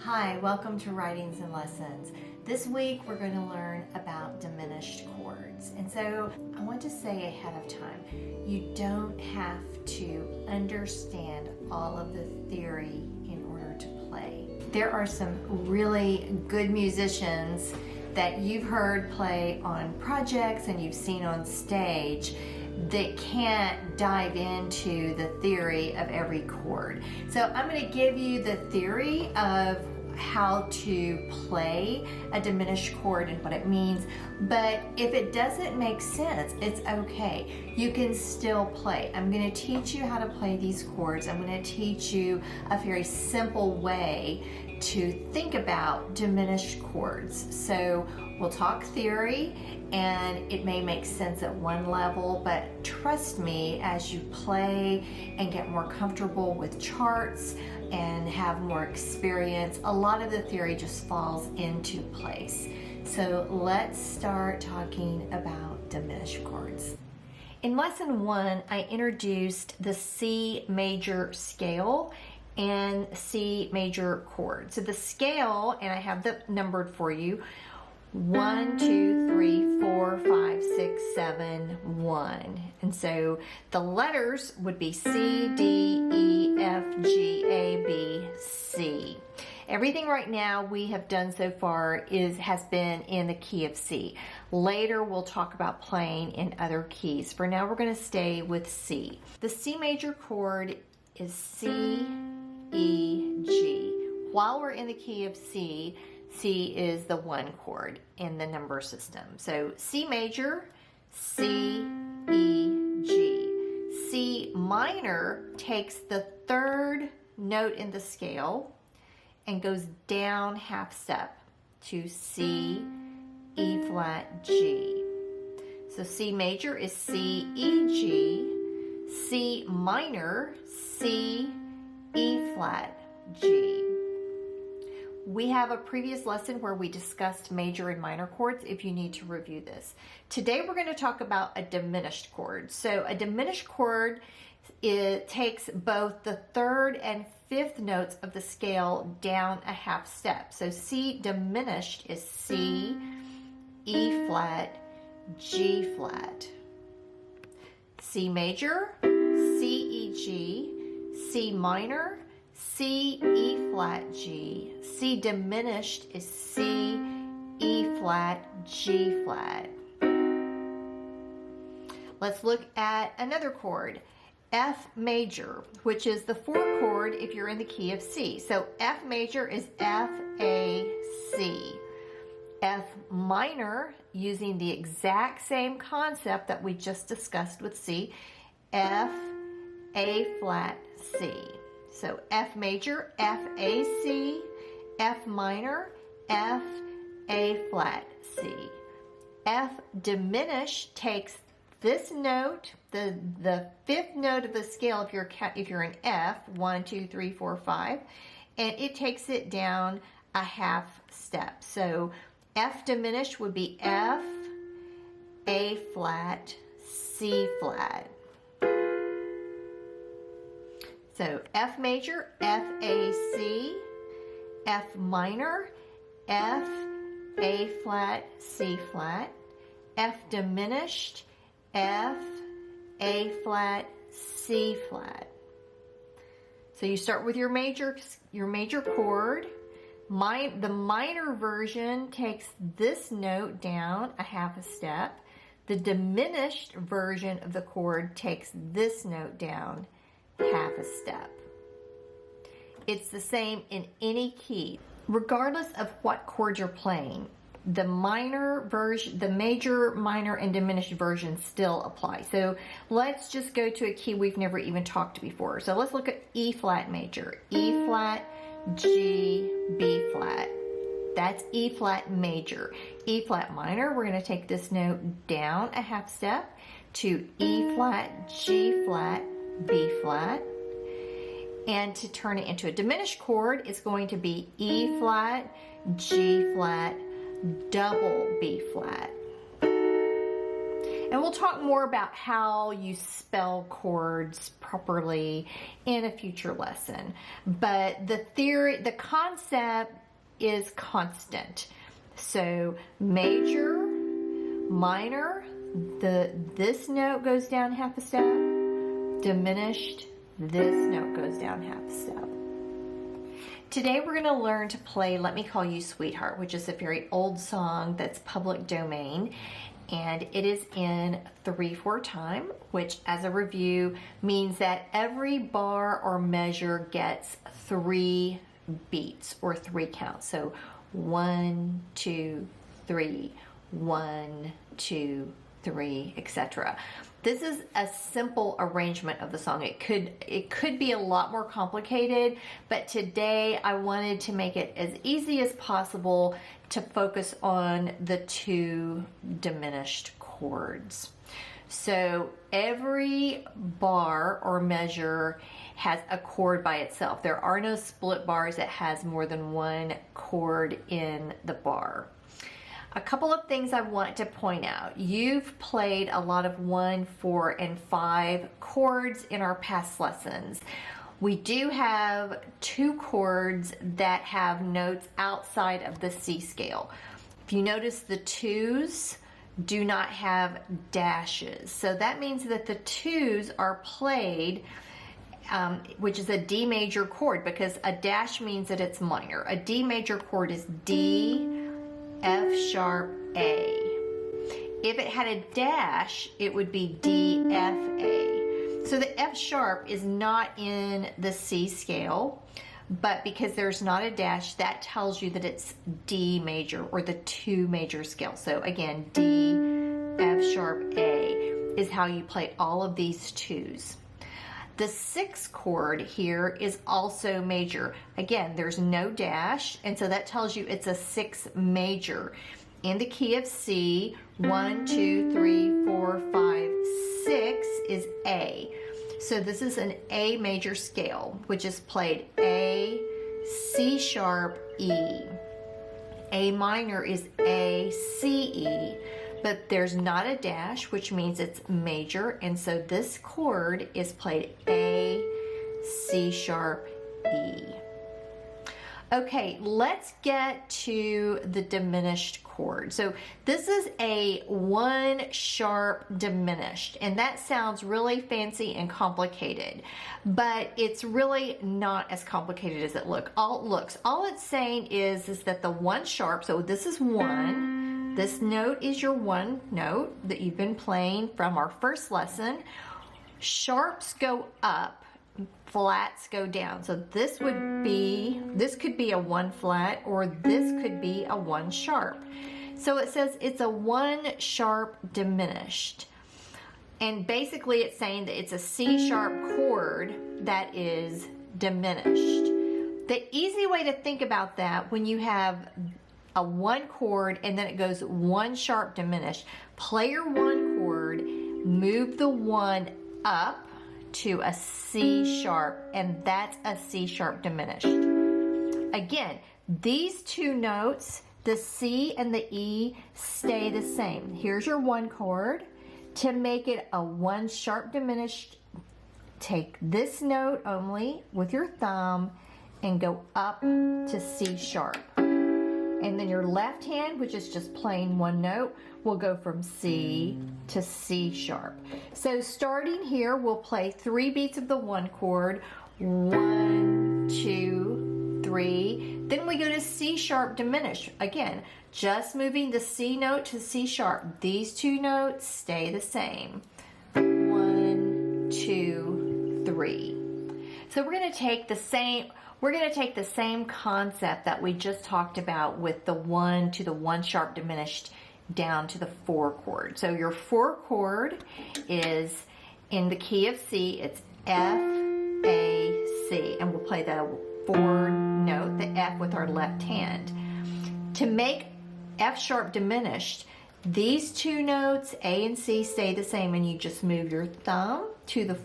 Hi, welcome to Writings and Lessons. This week we're going to learn about diminished chords. And so I want to say ahead of time, you don't have to understand all of the theory in order to play. There are some really good musicians that you've heard play on projects and you've seen on stage that can't dive into the theory of every chord. So I'm going to give you the theory of how to play a diminished chord and what it means, but if it doesn't make sense, it's okay. You can still play. I'm going to teach you how to play these chords. I'm going to teach you a very simple way to think about diminished chords. So we'll talk theory, and it may make sense at one level, but trust me, as you play and get more comfortable with charts and have more experience, a lot of the theory just falls into place. So let's start talking about diminished chords. In lesson 1, I introduced the C major scale and C major chord. So the scale, and I have them numbered for you, 1, 2, 3, 4, 5, 6, 7, 1. And so the letters would be C, D, E, F, G, A, B, C. Everything right now we have done so far has been in the key of C. Later we'll talk about playing in other keys. For now we're going to stay with C. The C major chord is C, E, G. While we're in the key of C, C is the 1 chord in the number system. So C major, C, E, G. C minor takes the 3rd note in the scale and goes down half step to C, E flat, G. So C major is C, E, G. C minor, C, E flat, G. We have a previous lesson where we discussed major and minor chords if you need to review this. Today we're going to talk about a diminished chord. So a diminished chord, it takes both the 3rd and 5th notes of the scale down a half step. So C diminished is C, E flat, G flat. C major, C, E, G. C minor, C, E flat, G. C diminished is C, E flat, G flat. Let's look at another chord, F major, which is the 4th chord if you're in the key of C. So F major is F, A, C. F minor, using the exact same concept that we just discussed with C, F, A flat, C. So F major, F, A, C. F minor, F, A flat, C. F diminished takes this note, the 5th note of the scale if you're in F, 1, 2, 3, 4, 5, and it takes it down a half step. So F diminished would be F, A flat, C flat. So F major, F, A, C. F minor, F, A flat, C flat. F diminished, F, A flat, C flat. So you start with your major chord. The minor version takes this note down a half a step. The diminished version of the chord takes this note down half a step. It's the same in any key. Regardless of what chord you're playing, the minor version, the major, minor, and diminished versions still apply. So let's just go to a key we've never even talked before. So let's look at E flat major. E flat, G, B flat. That's E flat major. E flat minor, we're going to take this note down a half step to E flat, G flat, B flat. And to turn it into a diminished chord, it's going to be E flat, G flat, double B flat. And we'll talk more about how you spell chords properly in a future lesson. But the theory, the concept is constant. So major, minor, this note goes down half a step, diminished, this note goes down half a step. Today we're going to learn to play Let Me Call You Sweetheart, which is a very old song that's public domain, and it is in 3/4 time, which as a review means that every bar or measure gets 3 beats or 3 counts. So 1, 2, 3, 1, 2, 3, etc. This is a simple arrangement of the song. It could be a lot more complicated, but today I wanted to make it as easy as possible to focus on the 2 diminished chords. So every bar or measure has a chord by itself. There are no split bars that has more than 1 chord in the bar. A couple of things I want to point out. You've played a lot of 1, 4, and 5 chords in our past lessons. We do have 2 chords that have notes outside of the C scale. If you notice, the 2s do not have dashes. So that means that the 2s are played, which is a D major chord, because a dash means that it's minor. A D major chord is D, F sharp, A. If it had a dash, it would be D, F, A. So the F sharp is not in the C scale, but because there's not a dash, that tells you that it's D major, or the 2 major scale. So again, D, F sharp, A is how you play all of these 2s. The 6th chord here is also major. Again, there's no dash, and so that tells you it's a 6 major. In the key of C, 1, 2, 3, 4, 5, 6 is A. So this is an A major scale, which is played A, C sharp, E. A minor is A, C, E. But there's not a dash, which means it's major, and so this chord is played A, C sharp, E. Okay, let's get to the diminished chord. So this is a 1 sharp diminished, and that sounds really fancy and complicated, but it's really not as complicated as it looks. All it's saying is that the 1 sharp, so this is 1, this note is your 1 note that you've been playing from our first lesson. Sharps go up, flats go down. So this could be a 1 flat, or this could be a 1 sharp. So it says it's a 1 sharp diminished. And basically it's saying that it's a C sharp chord that is diminished. The easy way to think about that, when you have a 1 chord and then it goes 1 sharp diminished, play your 1 chord, move the 1 up to a C sharp, and that's a C sharp diminished. Again, these 2 notes, the C and the E, stay the same. Here's your 1 chord. To make it a 1 sharp diminished, take this note only with your thumb and go up to C sharp. And then your left hand, which is just playing 1 note, will go from C to C sharp. So starting here, we'll play 3 beats of the 1 chord, 1, 2, 3. Then we go to C sharp diminished. Again, just moving the C note to C sharp. These 2 notes stay the same. 1, 2, 3. So we're going to take the same concept that we just talked about with the 1 to the 1 sharp diminished down to the 4 chord. So your 4 chord is in the key of C. It's F, A, C, and we'll play the 4 note, the F, with our left hand. To make F sharp diminished, these 2 notes, A and C, stay the same, and you just move your thumb to the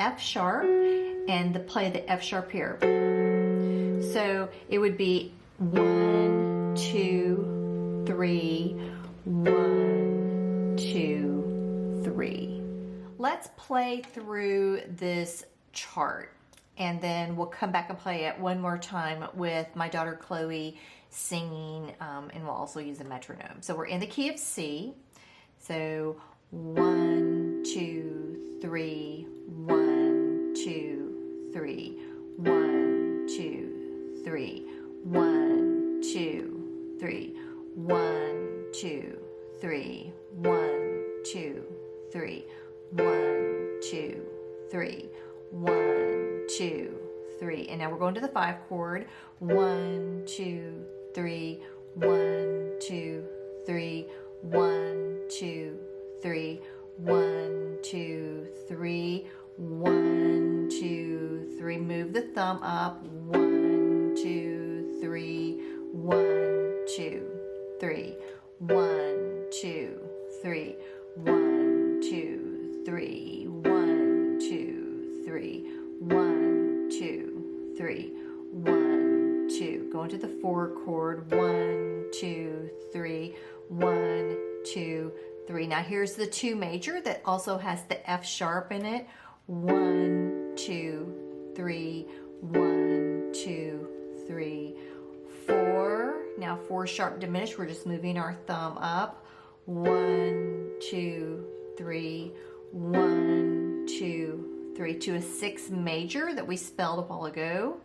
F sharp and play the F sharp here. So it would be 1, 2, 3, 1, 2, 3. Let's play through this chart, and then we'll come back and play it one more time with my daughter Chloe singing, and we'll also use a metronome. So we're in the key of C. So 1, 2, 3, 1, 2, 3, 1, 2, 3, 1, 2, 3, 1, 2, 3, 1, 2, 3, 1, 2, 3, 1, 2, 3. And now we're going to the 5 chord. 1, 2, 3, 1, 2, 3, 1, 2, 3, 1, 2, 3, 1, 2, 3. Move the thumb up. 1, 2, 3, 1, 2, 3, 1, 2, 3, 1, 2, 3, 1, 2, 3, 1, 2, 3, 1, 2. Go into the 4 chord. 1, 2, 3, 1, 2, 3. Now here's the 2 major that also has the F sharp in it. 1, 2, 3, 1, 2, 3, 4. Now 4 sharp diminished. We're just moving our thumb up. 1, 2, 3, 1, 2, 3, to a 6 major that we spelled a while ago.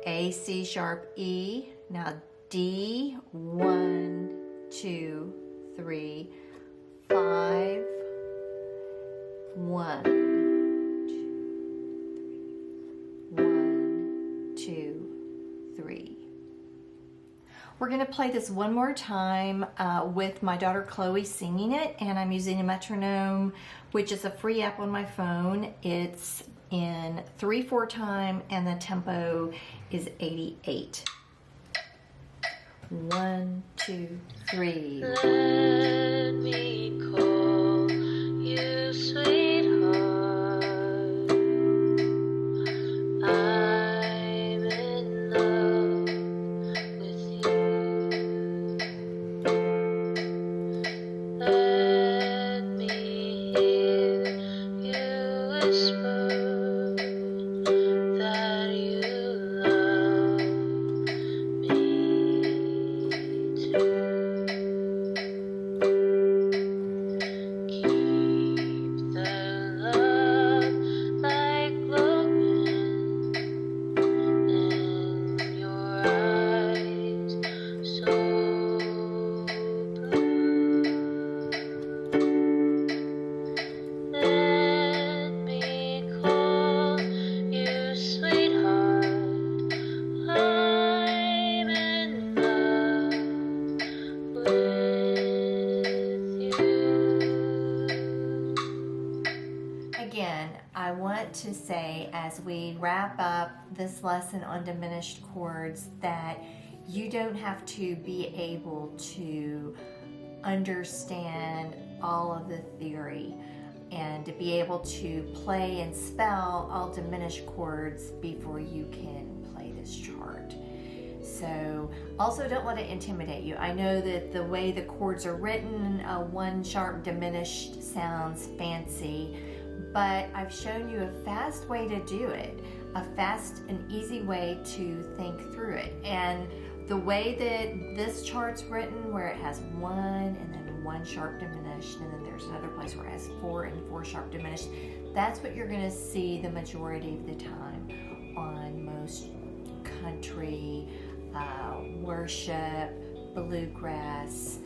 A, C sharp, E. Now D, 1, 2, 3, 5, 1, 2, 3. We're going to play this one more time with my daughter Chloe singing it, and I'm using a metronome, which is a free app on my phone. It's in 3/4 time, and the tempo is 88. 1, 2, 3. Let me call you sweetheart. I'm in love with you. Let me hear you whisper that you love me too. Keep the love light glowing in your eyes so blue. Let me call you sweetheart. I'm in love with you. Again, I want to say as we wrap up this lesson on diminished chords that you don't have to be able to understand all of the theory and to be able to play and spell all diminished chords before you can play this chart. So also don't let it intimidate you. I know that the way the chords are written, 1 sharp diminished sounds fancy, but I've shown you a fast way to do it, a fast and easy way to think through it. And the way that this chart's written, where it has 1 and then 1 sharp diminished, and then there's another place where it has 4 and 4 sharp diminished, that's what you're gonna see the majority of the time on most country, worship, bluegrass,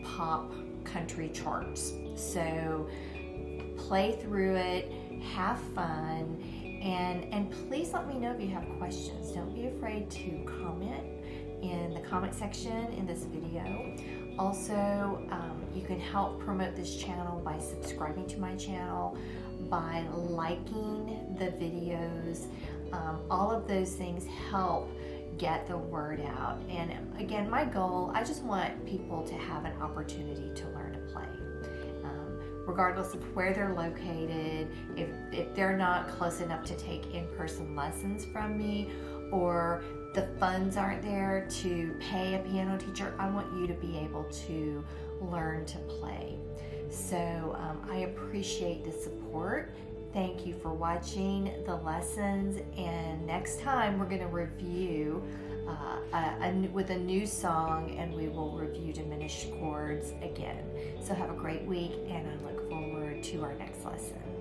pop country charts. So play through it, have fun, and please let me know if you have questions. Don't be afraid to comment in the comment section in this video. Also, you can help promote this channel by subscribing to my channel, by liking the videos. All of those things help get the word out. And again, my goal, I just want people to have an opportunity to learn to play. Regardless of where they're located, if they're not close enough to take in-person lessons from me, or the funds aren't there to pay a piano teacher, I want you to be able to learn to play. So I appreciate the support. Thank you for watching the lessons, and next time we're going to review with a new song, and we will review Diminished Chords again. So have a great week, and I look forward to our next lesson.